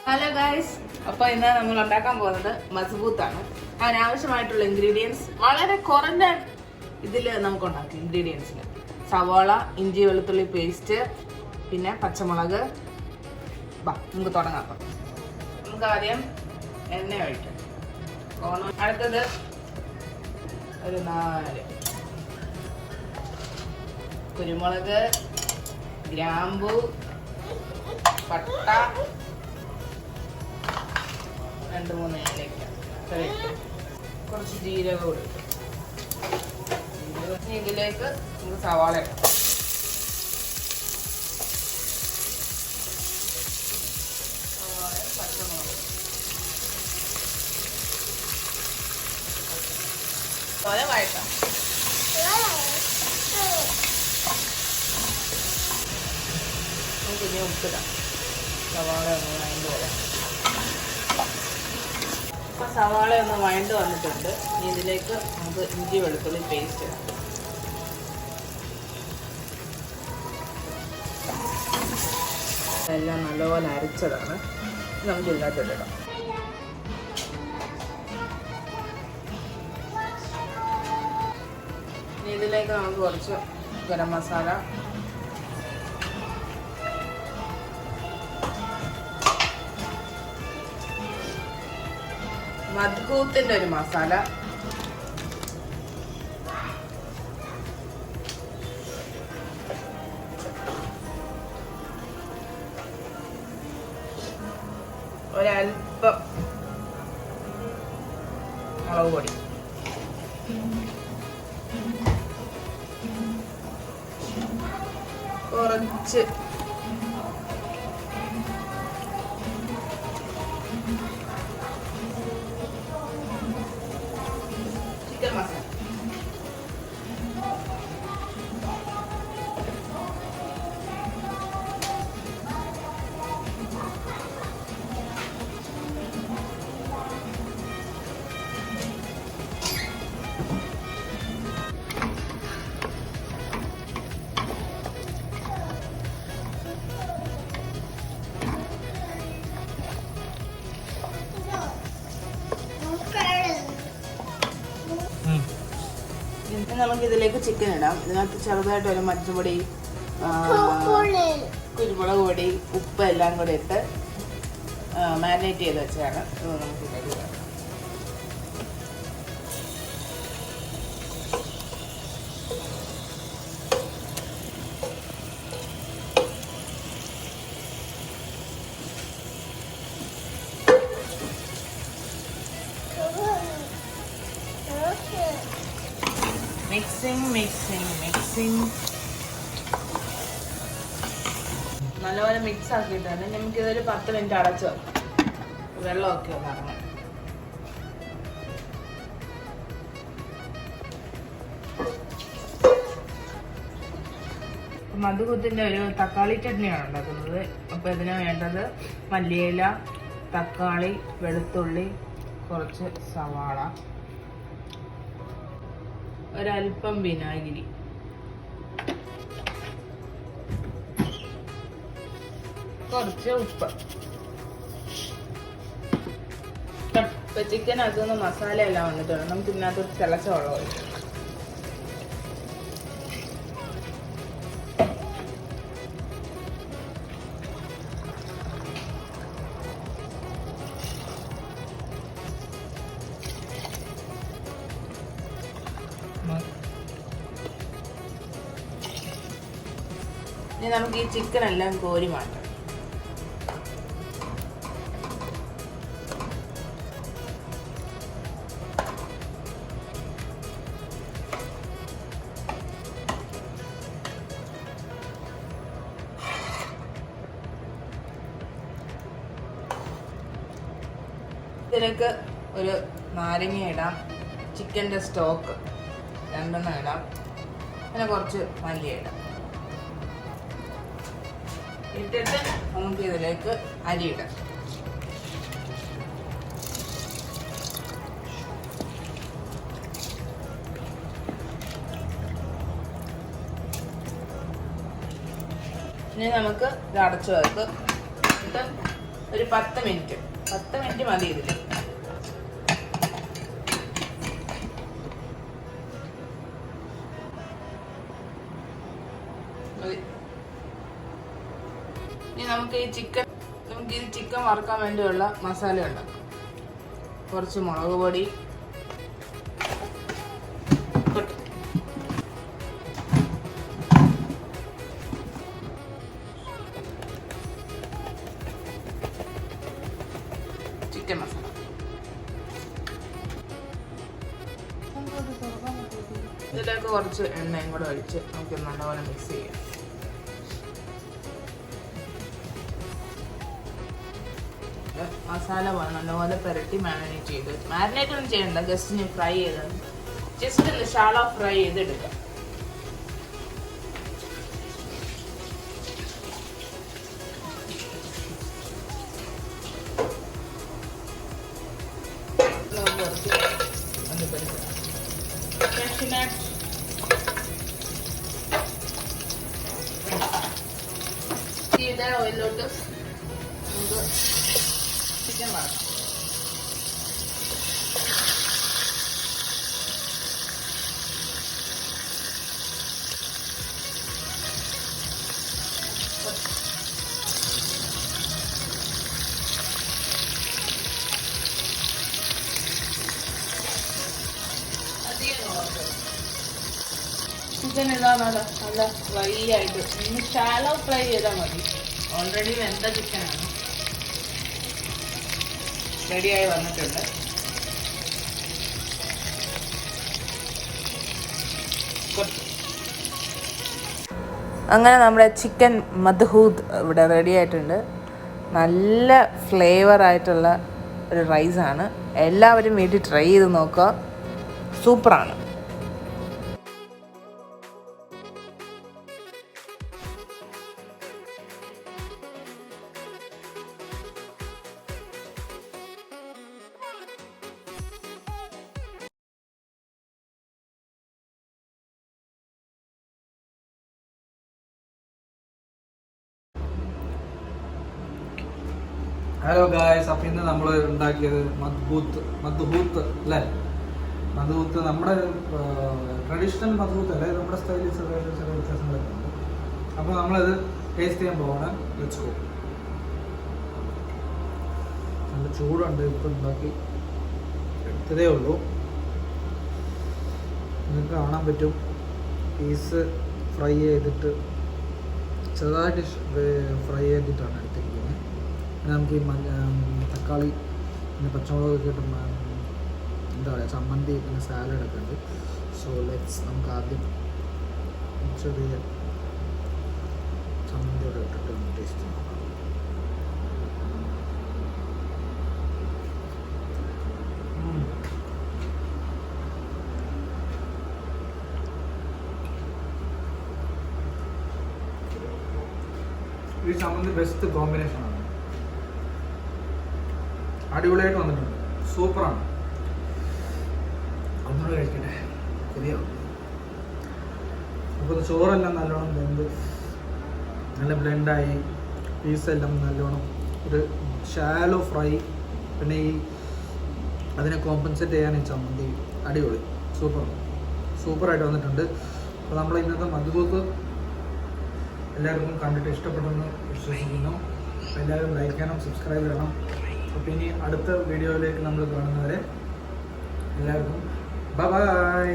Hello guys, അപ്പോൾ ഇന്ന് നമ്മൾ ഉണ്ടാക്കാൻ പോകുന്നത് മസ്ബൂത്താണ്. അതിനാവശ്യമായിട്ടുള്ള ഇൻഗ്രീഡിയൻസ് വളരെ കുറഞ്ഞ ഇതിൽ നമുക്ക് ഉണ്ടാക്കാം. ഇൻഗ്രീഡിയൻസിൽ സവാള, ഇഞ്ചി വെളുത്തുള്ളി പേസ്റ്റ്, പിന്നെ പച്ചമുളക്. നമുക്ക് തുടങ്ങാം. അപ്പം നമുക്ക് ആദ്യം എണ്ണ ഒഴിക്കാം. അടുത്തത് ഒരു 4 കുരുമുളക്, ഗ്രാമ്പു, പട്ട, 2-3 ഏലക്ക, കുറച്ച് ജീരകം കൊടുക്കും. ഇതിലേക്ക് നമുക്ക് സവാള ഇടാം. പച്ചമുളക് വഴറ്റാം. നമുക്ക് ഇനി ഉപ്പിടാം. സവാള ഒന്ന് വഴണ്ട് വരാം. അപ്പോൾ സവാള ഒന്ന് വഴണ്ട് വന്നിട്ടുണ്ട്. ഇനി ഇതിലേക്ക് നമുക്ക് ഇഞ്ചി വെളുത്തുള്ളി പേസ്റ്റ് ഇടാം. എല്ലാം നല്ലപോലെ അരച്ചതാണ്. നമുക്ക് ഇതിനകത്തിടാം. ഇനി ഇതിലേക്ക് നമുക്ക് കുറച്ച് ഗരം മസാല, മദ്ഹൂത്തിന്റെ ഒരു മസാല, ഒരൽപ്പം മുളക് പൊടി, കുറച്ച് ചിക്കൻ മസാല, നമുക്ക് ഇതിലേക്ക് ചിക്കൻ ഇടാം. ഇതിനകത്ത് ചെറുതായിട്ട് ഒരു മഞ്ഞൾപ്പൊടി, കുരുമുളക് പൊടി, ഉപ്പ് എല്ലാം കൂടി ഇട്ട് മാരിനേറ്റ് ചെയ്ത് വെച്ചാണ്. നമുക്ക് ഇതിലേക്ക് ഇടാം. മിക്സിങ് നല്ലപോലെ മിക്സ് ആക്കിയിട്ടാണ് നമുക്കിതൊരു 10 മിനിറ്റ് അടച്ചു വെക്കാം. വെള്ളമൊക്കെ ഒന്ന് ഇറങ്ങാം. മധുകുത്തിന്റെ ഒരു തക്കാളി ചട്നിയാണ് ഉണ്ടാക്കുന്നത്. അപ്പോൾ ഇതിന് വേണ്ടത് മല്ലിയില, തക്കാളി, വെളുത്തുള്ളി, കുറച്ച് സവാള, ഒരൽപ്പം വിനാഗിരി, കുറച്ച് ഉപ്പ്. ഇപ്പൊ ചിക്കനകത്തുനിന്ന് മസാല എല്ലാം വന്നിട്ടുണ്ട്. നമുക്ക് ഇതിനകത്ത് തിളച്ച വെള്ളം ഒഴിക്കാം. ഇനി നമുക്ക് ഈ ചിക്കൻ എല്ലാം കോരി മാറ്റാം. ഇതിലേക്ക് ഒരു നാരങ്ങ ഇടാം, ചിക്കൻ്റെ സ്റ്റോക്ക് 2 ഇടാം, പിന്നെ കുറച്ച് മല്ലി ഇടാം. ഇട്ടിട്ട് നമുക്ക് ഇതിലേക്ക് അരി ഇടാം. ഇനി നമുക്ക് ഇത് അടച്ചു വെക്കും. എന്നിട്ട് ഒരു 10 മിനിറ്റ് മതി ഇതിൽ. ഇനി നമുക്ക് ഈ ചിക്കൻ വറുക്കാൻ വേണ്ടിയുള്ള മസാല ഉണ്ടാക്കാം. കുറച്ച് മുളക് പൊടി, ചിക്കൻ മസാല, ഇതിലേക്ക് കുറച്ച് എണ്ണയും കൂടെ ഒഴിച്ച് നമുക്ക് നല്ലപോലെ മിക്സ് ചെയ്യാം. മസാല നല്ലപോലെ പുരട്ടി മാരിനേറ്റ് ചെയ്ത്, മാരിനേറ്റ് ഒന്നും ചെയ്യണ്ട, ജസ്റ്റ് ഞാൻ ഫ്രൈ ചെയ്തത്, ജസ്റ്റ് ഒന്ന് ഷാലോ ഫ്രൈ ചെയ്തെടുക്കാം. ഓയിലോട്ട് നമുക്ക് ചിക്കൻ വറക്കാം. ചിക്കൻ ഇതാണല്ലോ നല്ല ഫ്രൈ ആയിട്ട്, ഇനി ഷാലോ ഫ്രൈ ചെയ്താൽ മതി. ഓൾറെഡി വെന്ത ചിക്കനാണ്, റെഡിയായി വന്നിട്ടുണ്ട്. അങ്ങനെ നമ്മുടെ ചിക്കൻ മദ്ഹൂദ് ഇവിടെ റെഡി ആയിട്ടുണ്ട്. നല്ല ഫ്ലേവർ ആയിട്ടുള്ള ഒരു റൈസാണ്. എല്ലാവരും വീട്ടിൽ ട്രൈ ചെയ്ത് നോക്കുക, സൂപ്പറാണ്. ഹലോ ഗായ്സ്, അപ്പം ഇന്ന് നമ്മൾ ഉണ്ടാക്കിയത് മദ്ഹൂത്ത് അല്ലേ? മദ്ഹൂത്ത് നമ്മുടെ ട്രഡീഷണൽ മദ്ഹൂത്ത് അല്ലേ, നമ്മുടെ സ്റ്റൈലിൽ ചെറിയ വ്യത്യാസങ്ങളൊക്കെ ഉണ്ട്. അപ്പോൾ നമ്മളത് ടേസ്റ്റ് ചെയ്യാൻ പോവാണ്. Let's go. നല്ല ചൂടുണ്ട്, ഇപ്പം ഉണ്ടാക്കി എടുത്തതേ ഉള്ളൂ. നിങ്ങൾക്ക് കാണാൻ പറ്റും, പീസ് ഫ്രൈ ചെയ്തിട്ട് ചെറുതായിട്ട് ഫ്രൈ ചെയ്തിട്ടാണ് എടുത്തിരിക്കുന്നത്. നമുക്ക് ഈ തക്കാളി പിന്നെ പച്ചമുളകൊക്കെ ഇട്ട് എന്താ പറയുക, ചമ്മന്തി പിന്നെ സാലഡൊക്കെ ഉണ്ട്. സോ നമുക്ക് ആദ്യം ചെറിയ ചമ്മന്തിയോടെ ഇട്ടിട്ട് ടേസ്റ്റ് നോക്കാം. ഈ ചമ്മന്തി ബെസ്റ്റ് കോമ്പിനേഷനാണ്, അടിപൊളിയായിട്ട് വന്നിട്ടുണ്ട്, സൂപ്പറാണ്. ഒന്നുകൂടെ കഴിക്കട്ടെ, ശരിയാവും. അപ്പോൾ ചോറെല്ലാം നല്ലോണം വെന്ത് നല്ല ബ്ലെൻഡായി, പീസെല്ലാം നല്ലോണം ഒരു ഷാലോ ഫ്രൈ, പിന്നെ ഈ അതിനെ കോമ്പൻസേറ്റ് ചെയ്യാൻ ഈ ചമ്മന്തി അടിപൊളി, സൂപ്പറായിട്ട് വന്നിട്ടുണ്ട്. അപ്പോൾ നമ്മൾ ഇന്നത്തെ മദ്ഹൂത്ത് എല്ലാവർക്കും കണ്ടിട്ട് ഇഷ്ടപ്പെട്ടെന്ന് വിശ്വസിക്കുന്നു. എല്ലാവരും ലൈക്ക് ചെയ്യണം, സബ്സ്ക്രൈബ് ചെയ്യണം. അപ്പോൾ ഇനി അടുത്ത വീഡിയോയിലേക്ക് നമ്മൾ കാണുന്നവരെ എല്ലാവർക്കും ബൈ.